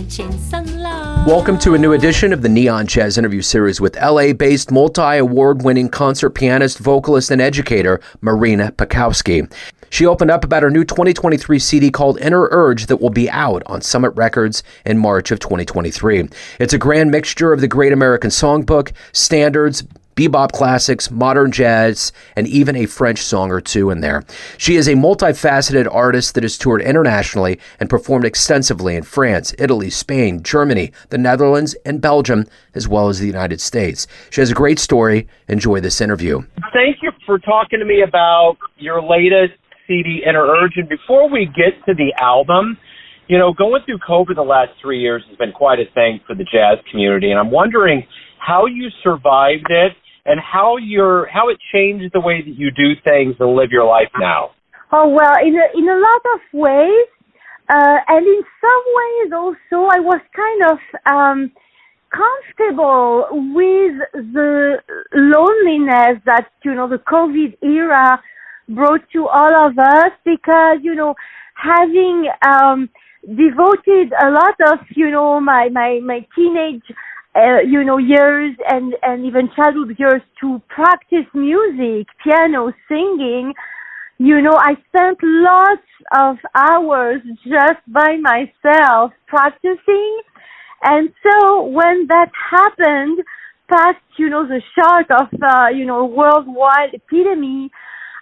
Welcome to a new edition of the Neon Jazz interview series with LA-based multi-award-winning concert pianist, vocalist, and educator Marina Pacowski. She opened up about her new 2023 CD called Inner Urge that will be out on Summit Records in March of 2023. It's a grand mixture of the Great American Songbook, standards, bebop classics, modern jazz, and even a French song or two in there. She is a multifaceted artist that has toured internationally and performed extensively in France, Italy, Spain, Germany, the Netherlands, and Belgium, as well as the United States. She has a great story. Enjoy this interview. Thank you for talking to me about your latest CD, Inner Urge. And before we get to the album, you know, going through COVID the last 3 years has been quite a thing for the jazz community, and I'm wondering how you survived it and how it changed the way that you do things and live your life now. Oh, well, in a lot of ways, and in some ways also I was kind of comfortable with the loneliness that, you know, the COVID era brought to all of us, because, you know, having devoted a lot of, you know, my teenage years and even childhood years to practice music, piano, singing, you know, I spent lots of hours just by myself practicing. And so when that happened, past, you know, the shock of, worldwide epidemic,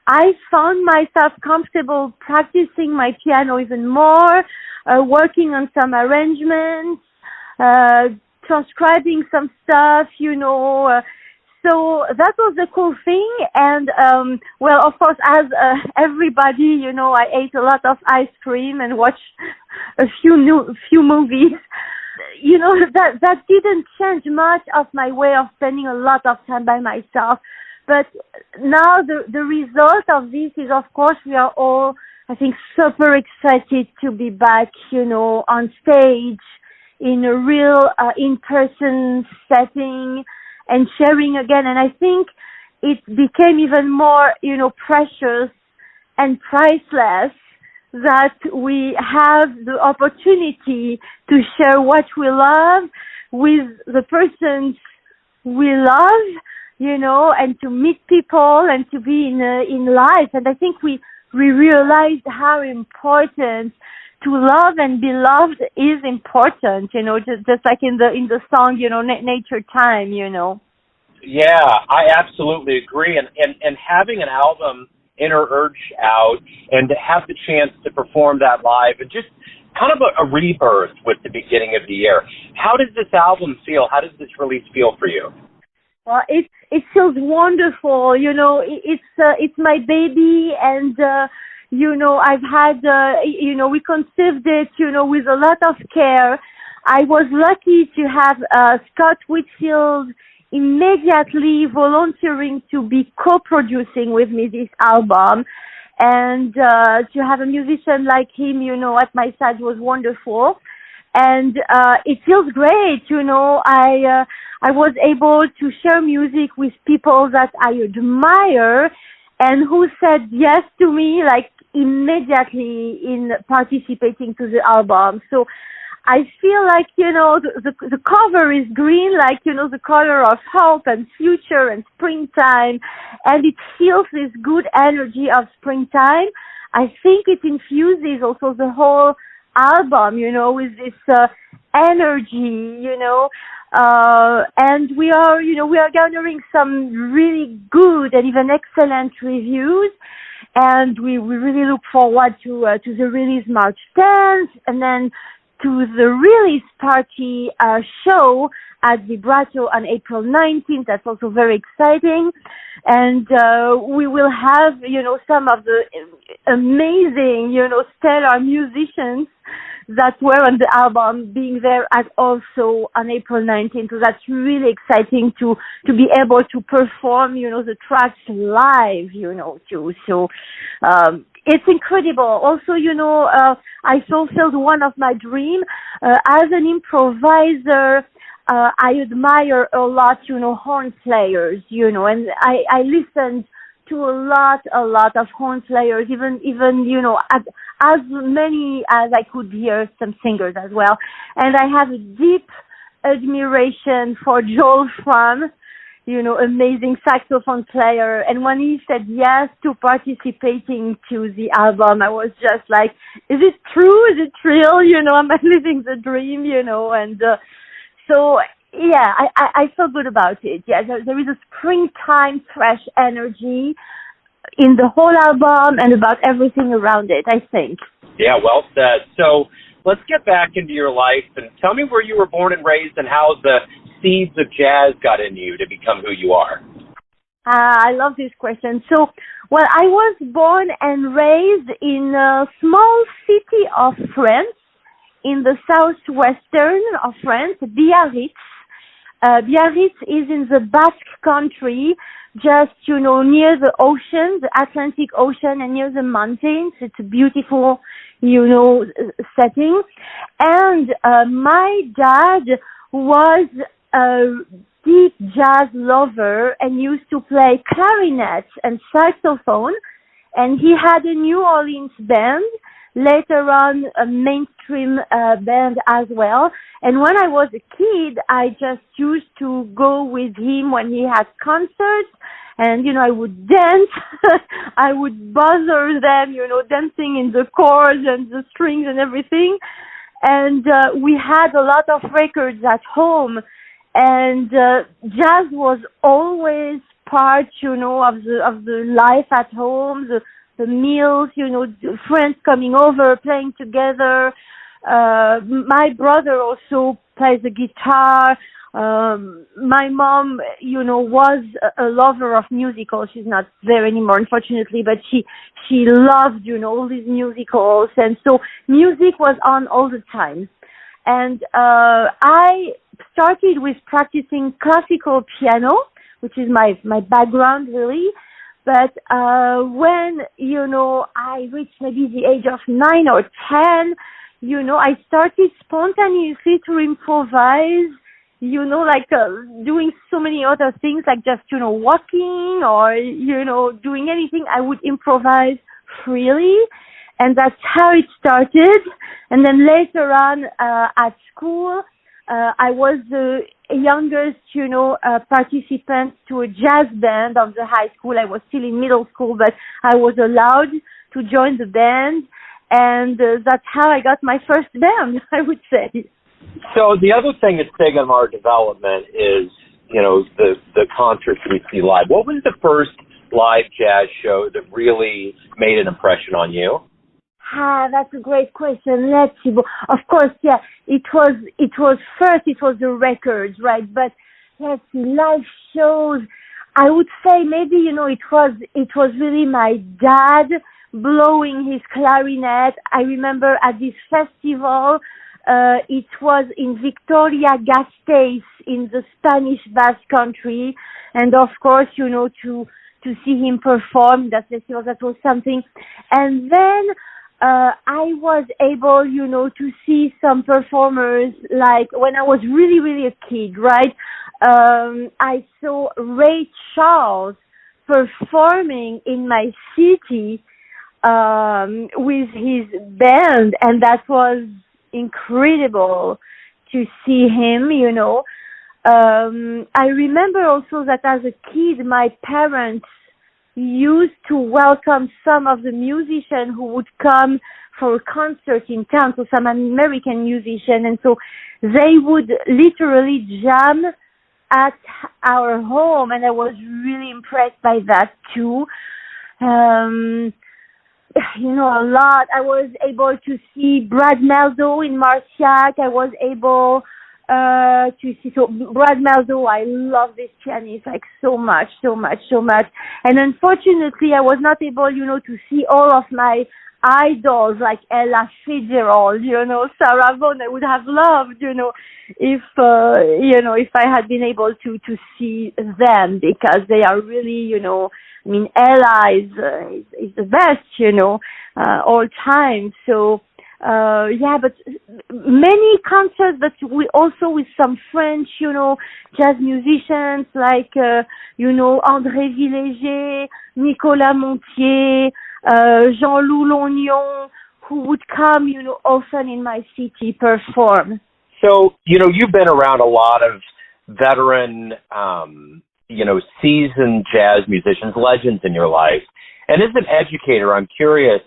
I found myself comfortable practicing my piano even more, working on some arrangements, transcribing some stuff, you know. So that was the cool thing. And, well, of course, as everybody, you know, I ate a lot of ice cream and watched a few movies. You know, that didn't change much of my way of spending a lot of time by myself. But now the result of this is, of course, we are all, I think, super excited to be back, you know, on stage in a real in-person setting and sharing again. And I think it became even more, you know, precious and priceless that we have the opportunity to share what we love with the persons we love, you know, and to meet people and to be in life. And I think we realized how important to love and be loved is important, you know, just like in the song, you know, Nature Time, you know. Yeah, I absolutely agree. And having an album, Inner Urge, out and to have the chance to perform that live and just kind of a rebirth with the beginning of the year. How does this album feel? How does this release feel for you? Well, it feels wonderful. You know, it's my baby, and you know, I've had you know, we conceived it, you know, with a lot of care. I was lucky to have Scott Whitfield immediately volunteering to be co-producing with me this album, and to have a musician like him, you know, at my side was wonderful. And it feels great, you know. I was able to share music with people that I admire and who said yes to me, like, immediately in participating to the album. So I feel like, you know, the cover is green, like, you know, the color of hope and future and springtime, and it feels this good energy of springtime. I think it infuses also the whole album, you know, with this energy, you know, and we are garnering some really good and even excellent reviews, and we really look forward to the release March 10th, and then to the release party show at Vibrato on April 19th. That's also very exciting. And we will have, you know, some of the amazing, you know, stellar musicians that were on the album being there as also on April 19th. So that's really exciting to be able to perform, you know, the tracks live, you know, too. So it's incredible. Also, you know, I fulfilled one of my dreams. As an improviser, I admire a lot, you know, horn players, you know, and I listened to a lot of horn players, even as many as I could hear some singers as well. And I have a deep admiration for Joel Fram, amazing saxophone player. And when he said yes to participating to the album, I was just like, is it true? Is it real? Am I living the dream? And so, yeah, I feel good about it. Yeah, there is a springtime fresh energy in the whole album and about everything around it, I think. Yeah, well said. So let's get back into your life and tell me where you were born and raised and how the seeds of jazz got into you to become who you are. I love this question. So, well, I was born and raised in a small city of France, in the southwestern of France, Biarritz. Biarritz is in the Basque country, just, near the ocean, the Atlantic Ocean, and near the mountains. It's a beautiful, setting. And my dad was a deep jazz lover and used to play clarinet and saxophone. And he had a New Orleans band, later on a mainstream band as well. And when I was a kid, I just used to go with him when he had concerts. And, I would dance. I would bother them, dancing in the chords and the strings and everything. And we had a lot of records at home. And jazz was always part, of the life at home, the meals, friends coming over, playing together. My brother also plays the guitar. My mom, was a lover of musicals. She's not there anymore, unfortunately, but she loved, all these musicals. And so music was on all the time. And I started with practicing classical piano, which is my background, really. But when, I reached maybe the age of 9 or 10, I started spontaneously to improvise, doing so many other things, like just, walking or, doing anything. I would improvise freely. And that's how it started. And then later on at school, I was the youngest, participant to a jazz band of the high school. I was still in middle school, but I was allowed to join the band. And that's how I got my first band, I would say. So the other thing that's big in our development is, the concerts we see live. What was the first live jazz show that really made an impression on you? That's a great question. Let's see. Of course, yeah, it was the records, right? But let's see, live shows. I would say maybe, it was really my dad blowing his clarinet. I remember at this festival, it was in Vitoria-Gasteiz in the Spanish Basque country. And of course, to see him perform that festival, that was something. And then, I was able, to see some performers, like when I was really, really a kid, right? I saw Ray Charles performing in my city, with his band, and that was incredible to see him, I remember also that as a kid, my parents used to welcome some of the musicians who would come for a concert in town, so some American musicians, and so they would literally jam at our home, and I was really impressed by that too. A lot. I was able to see Brad Meldo in Marciac. I was able to see, so Brad Meldo, I love this pianist, like so much. And unfortunately, I was not able, to see all of my idols like Ella Fitzgerald, Sarah Vaughan. I would have loved, if I had been able to see them, because they are really, Ella is the best, all time. So, Yeah, but many concerts, but we also with some French, jazz musicians like, André Villéger, Nicolas Montier, Jean-Loup Lognon, who would come, often in my city perform. So, you've been around a lot of veteran, seasoned jazz musicians, legends in your life. And as an educator, I'm curious,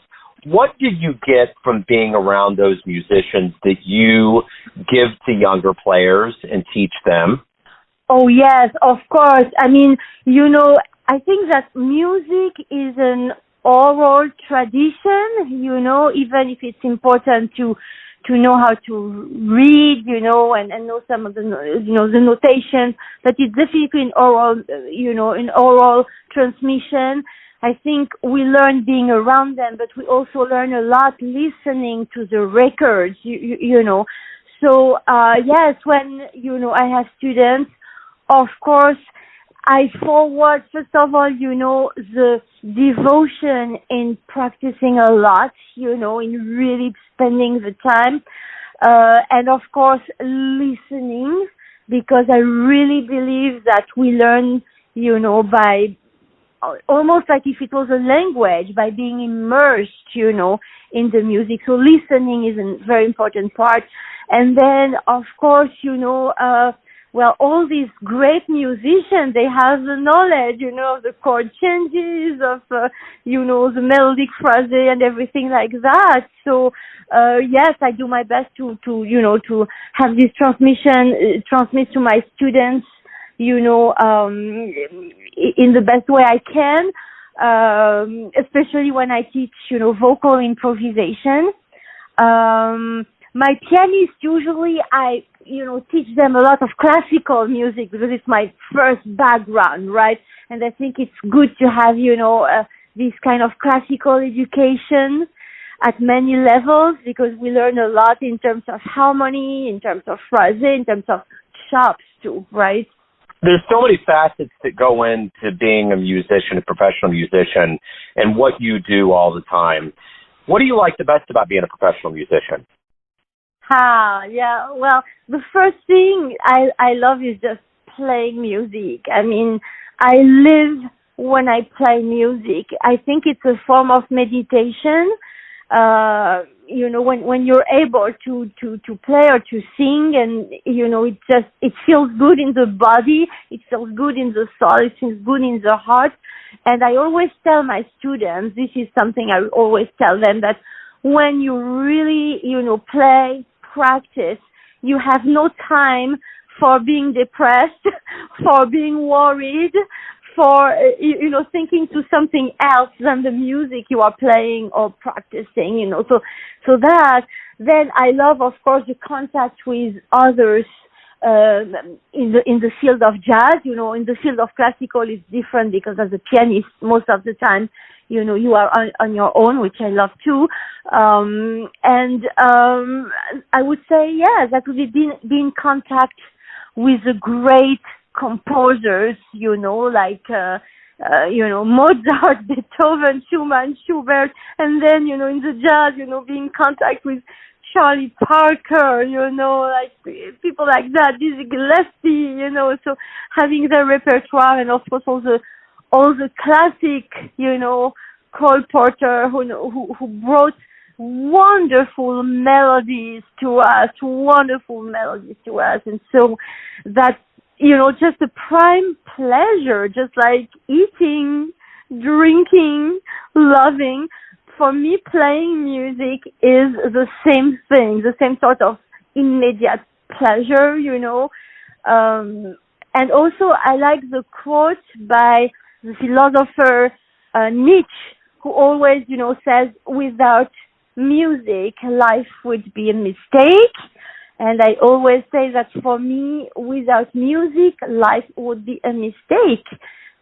what did you get from being around those musicians that you give to younger players and teach them? Oh, yes, of course. I mean, I think that music is an oral tradition, even if it's important to know how to read, and know some of the, the notation, but it's definitely an oral transmission. I think we learn being around them, but we also learn a lot listening to the records, So, yes, when, I have students, of course, I forward, first of all, the devotion in practicing a lot, in really spending the time. And of course, listening, because I really believe that we learn, by almost like if it was a language, by being immersed, in the music. So listening is a very important part. And then, of course, all these great musicians, they have the knowledge, of the chord changes, of, the melodic phrase and everything like that. So, yes, I do my best to have this transmit to my students, in the best way I can, especially when I teach, vocal improvisation. My pianist, usually I, teach them a lot of classical music because it's my first background, right? And I think it's good to have, this kind of classical education at many levels because we learn a lot in terms of harmony, in terms of phrase, in terms of chops too, right? There's so many facets that go into being a musician, a professional musician, and what you do all the time. What do you like the best about being a professional musician? Yeah. Well, the first thing I love is just playing music. I mean, I live when I play music. I think it's a form of meditation. When you're able to play or to sing, and it feels good in the body, it feels good in the soul, it feels good in the heart. And I always tell my students, this is something I always tell them, that when you really, play, practice, you have no time for being depressed, for being worried, for, thinking to something else than the music you are playing or practicing, So that, then I love, of course, the contact with others, in the field of jazz. In the field of classical, it's different because as a pianist, most of the time, you are on your own, which I love too. I would say, yeah, that would be in contact with the great composers, like, Mozart, Beethoven, Schumann, Schubert, and then, in the jazz, be in contact with Charlie Parker, like people like that, Dizzy Gillespie, so having their repertoire, and of course all the classic, Cole Porter, who brought wonderful melodies to us, and so that, just a prime pleasure, just like eating, drinking, loving. For me, playing music is the same thing, the same sort of immediate pleasure, And also, I like the quote by the philosopher Nietzsche, who always, says, without music, life would be a mistake. And I always say that for me, without music, life would be a mistake.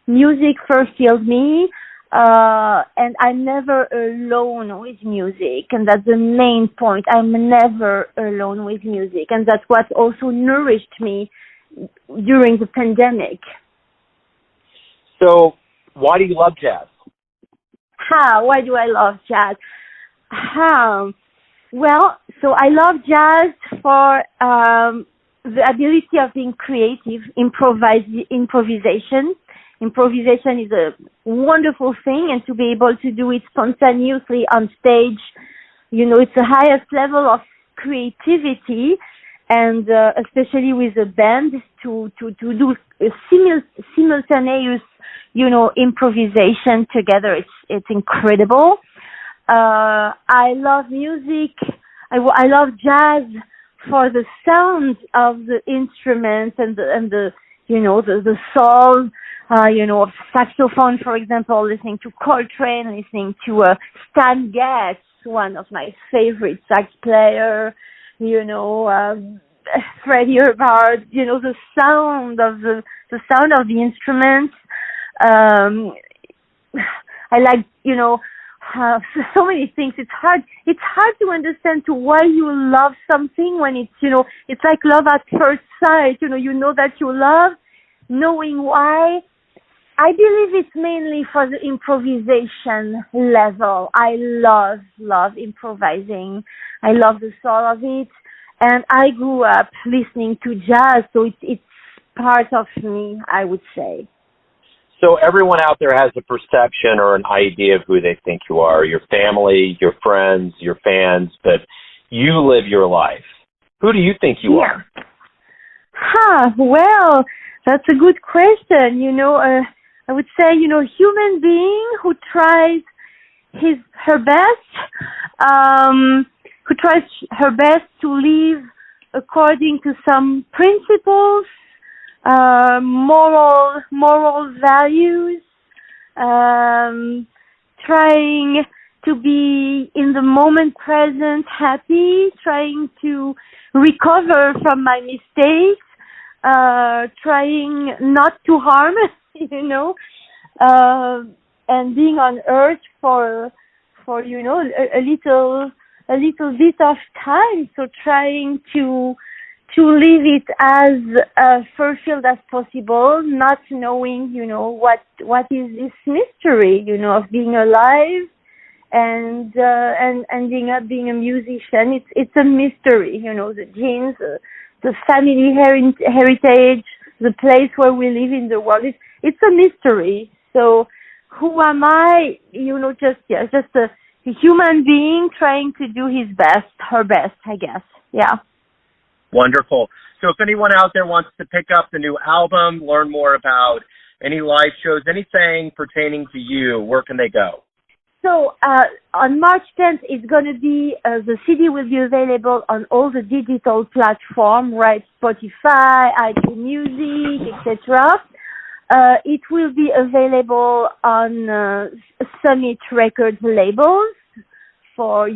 Music first heals me, and I'm never alone with music. And that's the main point. I'm never alone with music. And that's what also nourished me during the pandemic. So, why do you love jazz? Why do I love jazz? Well, so I love jazz for the ability of being creative, improvisation. Improvisation is a wonderful thing, and to be able to do it spontaneously on stage, it's the highest level of creativity, and especially with a band to do a simultaneous, improvisation together. It's incredible. I love music. I love jazz for the sound of the instruments and the soul, of saxophone, for example, listening to Coltrane, listening to Stan Getz, one of my favorite sax player, Freddie Hubbard, the sound of the instruments. I like, so many things. It's hard to understand to why you love something when it's like love at first sight. You know that you love, knowing why. I believe it's mainly for the improvisation level. I love improvising. I love the soul of it. And I grew up listening to jazz, so it's part of me, I would say. So everyone out there has a perception or an idea of who they think you are, your family, your friends, your fans, but you live your life. Who do you think you are? Well, that's a good question. I would say, human being who tries her best to live according to some principles, moral values, trying to be in the moment present, happy, trying to recover from my mistakes, trying not to harm, and being on earth for a little bit of time. So trying to live it as fulfilled as possible, not knowing, what is this mystery, of being alive and ending up being a musician. It's a mystery, the genes, the family heritage, the place where we live in the world. It's a mystery. So who am I? Just a human being trying to do his best, her best, I guess. Yeah. Wonderful. So if anyone out there wants to pick up the new album, learn more about any live shows, anything pertaining to you, where can they go? So on March 10th, it's going to be, the CD will be available on all the digital platforms, right? Spotify, iTunes Music, etc. It will be available on Summit Records labels for,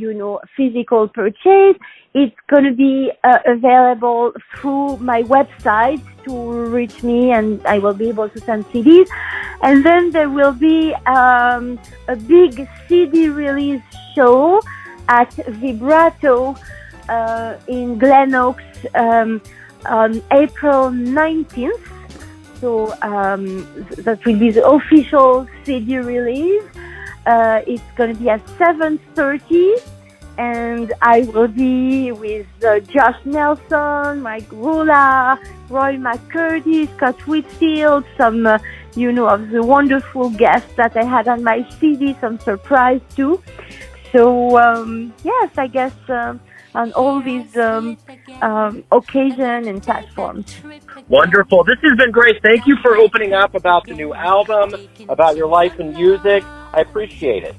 physical purchase. It's going to be available through my website to reach me, and I will be able to send CDs. And then there will be a big CD release show at Vibrato in Glen Oaks on April 19th. So that will be the official CD release. It's going to be at 7:30, and I will be with Josh Nelson, Mike Rula, Roy McCurdy, Scott Whitfield, some, of the wonderful guests that I had on my CD, some surprise too. So, yes, I guess on all these occasions and platforms. Wonderful. This has been great. Thank you for opening up about the new album, about your life and music. I appreciate it.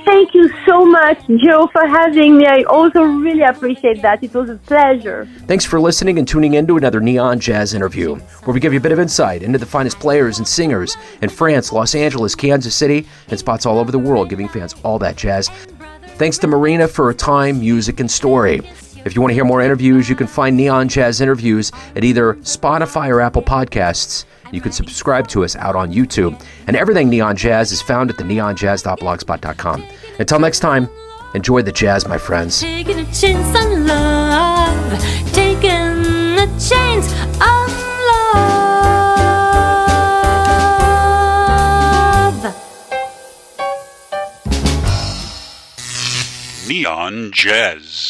Thank you so much, Joe, for having me. I also really appreciate that. It was a pleasure. Thanks for listening and tuning in to another Neon Jazz interview, where we give you a bit of insight into the finest players and singers in France, Los Angeles, Kansas City, and spots all over the world, giving fans all that jazz. Thanks to Marina for her time, music, and story. If you want to hear more interviews, you can find Neon Jazz interviews at either Spotify or Apple Podcasts. You can subscribe to us out on YouTube. And everything Neon Jazz is found at theneonjazz.blogspot.com. Until next time, enjoy the jazz, my friends. Taking a chance on love, taking a chance on love. Neon Neon Jazz.